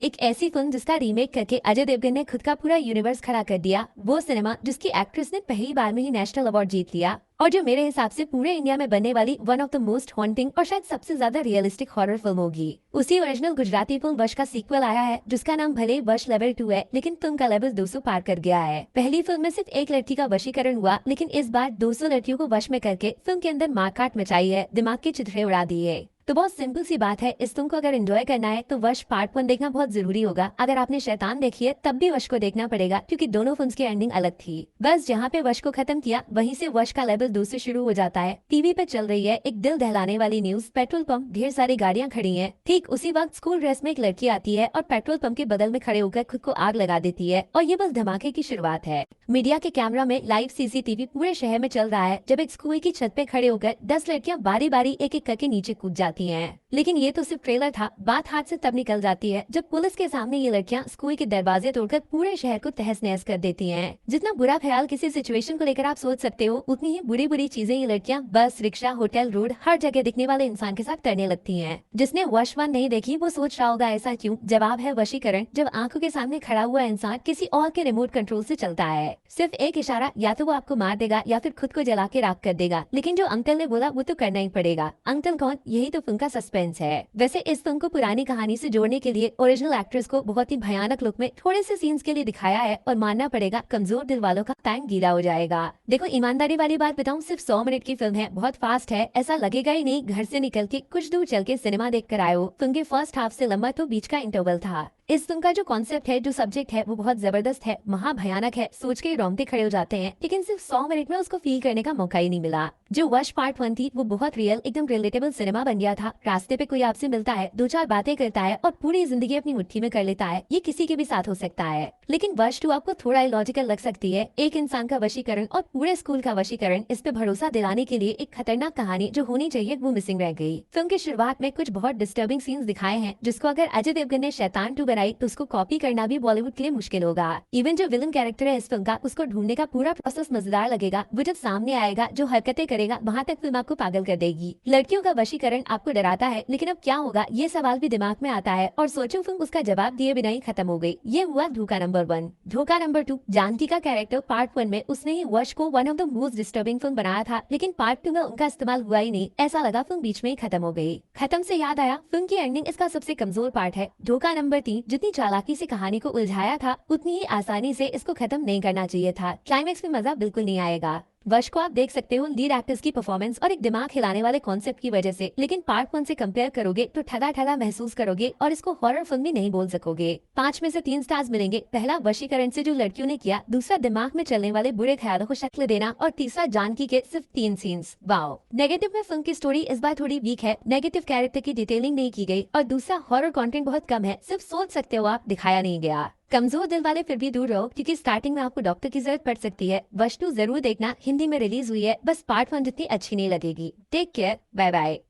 एक ऐसी फिल्म जिसका रीमेक करके अजय देवगन ने खुद का पूरा यूनिवर्स खड़ा कर दिया, वो सिनेमा जिसकी एक्ट्रेस ने पहली बार में ही नेशनल अवार्ड जीत लिया और जो मेरे हिसाब से पूरे इंडिया में बनने वाली one of the most haunting और शायद सबसे ज्यादा रियलिस्टिक हॉरर फिल्म होगी। उसी ओरिजिनल गुजराती फिल्म वश का सीक्वल आया है जिसका नाम भले वश लेवल 2 है, लेकिन फिल्म का लेवल 200 पार कर गया है। पहली फिल्म में सिर्फ एक लड़की का वशीकरण हुआ, लेकिन इस बार 200 लड़कियों को वश में करके फिल्म के अंदर मारकाट मचाई है, दिमाग के चित्रे उड़ा दिए। तो बहुत सिंपल सी बात है, इस फिल्म को अगर एंजॉय करना है तो वश पार्ट 1 देखना बहुत जरूरी होगा। अगर आपने शैतान देखी है तब भी वश को देखना पड़ेगा, क्योंकि दोनों फिल्म्स की एंडिंग अलग थी। बस जहाँ पे वश को खत्म किया वहीं से वश का लेवल 2 से शुरू हो जाता है। टीवी पे चल रही है एक दिल दहलाने वाली न्यूज, पेट्रोल पंप, ढेर सारी गाड़ियां खड़ी हैं। ठीक उसी वक्त स्कूल ड्रेस में एक लड़की आती है और पेट्रोल पंप के बगल में खड़े होकर खुद को आग लगा देती है, और ये बस धमाके की शुरुआत है। मीडिया के कैमरा में लाइव सीसीटीवी पूरे शहर में चल रहा है जब एक स्कूल की छत पे खड़े होकर 10 लड़कियां बारी बारी एक एक करके नीचे कूद जाती हैं। लेकिन ये तो सिर्फ ट्रेलर था। बात हाथ से तब निकल जाती है जब पुलिस के सामने ये लड़कियां स्कूल के दरवाजे तोड़कर पूरे शहर को तहस नहस कर देती हैं। जितना बुरा ख्याल किसी सिचुएशन को लेकर आप सोच सकते हो, उतनी ही बुरी बुरी चीजें ये लड़कियां बस, रिक्शा, होटल, रोड, हर जगह दिखने वाले इंसान के साथ करने लगती हैं। जिसने वश 1 नहीं देखी वो सोच रहा होगा ऐसा क्यों। जवाब है वशीकरण। जब आंखों के सामने खड़ा हुआ इंसान किसी और के रिमोट कंट्रोल से चलता है, सिर्फ एक इशारा, या तो वो आपको मार देगा या फिर खुद को जला के राख कर देगा। लेकिन जो अंकल ने बोला वो तो करना ही पड़ेगा। अंकल कौन, यही तो फिल्म का सस्पेंस है। वैसे इस फिल्म को पुरानी कहानी से जोड़ने के लिए ओरिजिनल एक्ट्रेस को बहुत ही भयानक लुक में थोड़े से सीन्स के लिए दिखाया है, और मानना पड़ेगा कमजोर दिल वालों का टाइम गीला हो जाएगा। देखो, ईमानदारी वाली बात बताऊं, सिर्फ 100 मिनट की फिल्म है, बहुत फास्ट है। ऐसा लगेगा ही नहीं घर से निकल के कुछ दूर चल के सिनेमा देख कर आए हो। फिल्म के फर्स्ट हाफ से लंबा तो बीच का इंटरवल था। इस फिल्म का जो कॉन्सेप्ट है, जो सब्जेक्ट है, वो बहुत जबरदस्त है, महाभयानक है, सोच के रोंगटे खड़े हो जाते हैं। लेकिन सिर्फ 100 मिनट में उसको फील करने का मौका ही नहीं मिला। जो वश पार्ट 1 थी वो बहुत रियल, एकदम रिलेटेबल सिनेमा बन गया था। रास्ते पे कोई आपसे मिलता है, 2-4 बातें करता है और पूरी जिंदगी अपनी मुट्ठी में कर लेता है। ये किसी के भी साथ हो सकता है। लेकिन वश 2 आपको थोड़ा इलॉजिकल लग सकती है। एक इंसान का वशीकरण और पूरे स्कूल का वशीकरण, इस पे भरोसा दिलाने के लिए एक खतरनाक कहानी जो होनी चाहिए वो मिसिंग रह गई। फिल्म की शुरुआत में कुछ बहुत डिस्टर्बिंग सीन्स दिखाए हैं, जिसको अगर अजय देवगन ने शैतान 2 बनाई तो उसको कॉपी करना भी बॉलीवुड के लिए मुश्किल होगा। इवन जो विलन कैरेक्टर है इस फिल्म का, उसको ढूंढने का पूरा प्रोसेस मजेदार लगेगा। वो जब सामने आएगा, जो हरकतें करेगा, वहाँ तक फिल्म आपको पागल कर देगी। लड़कियों का वशीकरण आपको डराता है, लेकिन अब क्या होगा ये सवाल भी दिमाग में आता है, और सोचो फिल्म उसका जवाब दिए बिना ही खत्म हो गई। ये हुआ धोखा नंबर 1। धोखा नंबर 2, जानकी का कैरेक्टर पार्ट 1 में उसने ही वश को one of the most disturbing film बनाया था, लेकिन पार्ट 2 में उनका इस्तेमाल हुआ ही नहीं। ऐसा लगा फिल्म बीच में ही खत्म हो गई। खत्म से याद आया, फिल्म की एंडिंग इसका सबसे कमजोर पार्ट है। धोखा नंबर 3 जितनी चालाकी से कहानी को उलझाया था, उतनी ही आसानी से इसको खत्म नहीं करना चाहिए था। क्लाइमेक्स में मजा बिल्कुल नहीं आएगा। वश को आप देख सकते हो लीड एक्टर्स की परफॉर्मेंस और एक दिमाग हिलाने वाले कॉन्सेप्ट की वजह से, लेकिन पार्ट 1 से कंपेयर करोगे तो ठगा ठगा महसूस करोगे और इसको हॉरर फिल्म भी नहीं बोल सकोगे। 5 में से 3 स्टार्स मिलेंगे। पहला वशीकरण से जो लड़कियों ने किया, दूसरा दिमाग में चलने वाले बुरे ख्यालों को शक्ल देना, और तीसरा जानकी के सिर्फ 3 सीन्स। वाओ। नेगेटिव में फिल्म की स्टोरी इस बार थोड़ी वीक है, नेगेटिव कैरेक्टर की डिटेलिंग नहीं की गई, और दूसरा हॉरर कंटेंट बहुत कम है। सिर्फ सोच सकते हो आप, दिखाया नहीं गया। कमजोर दिल वाले फिर भी दूर रहो, क्योंकि स्टार्टिंग में आपको डॉक्टर की जरूरत पड़ सकती है। वश 2 जरूर देखना, हिंदी में रिलीज हुई है, बस पार्ट 1 जितनी अच्छी नहीं लगेगी। Take care, bye bye.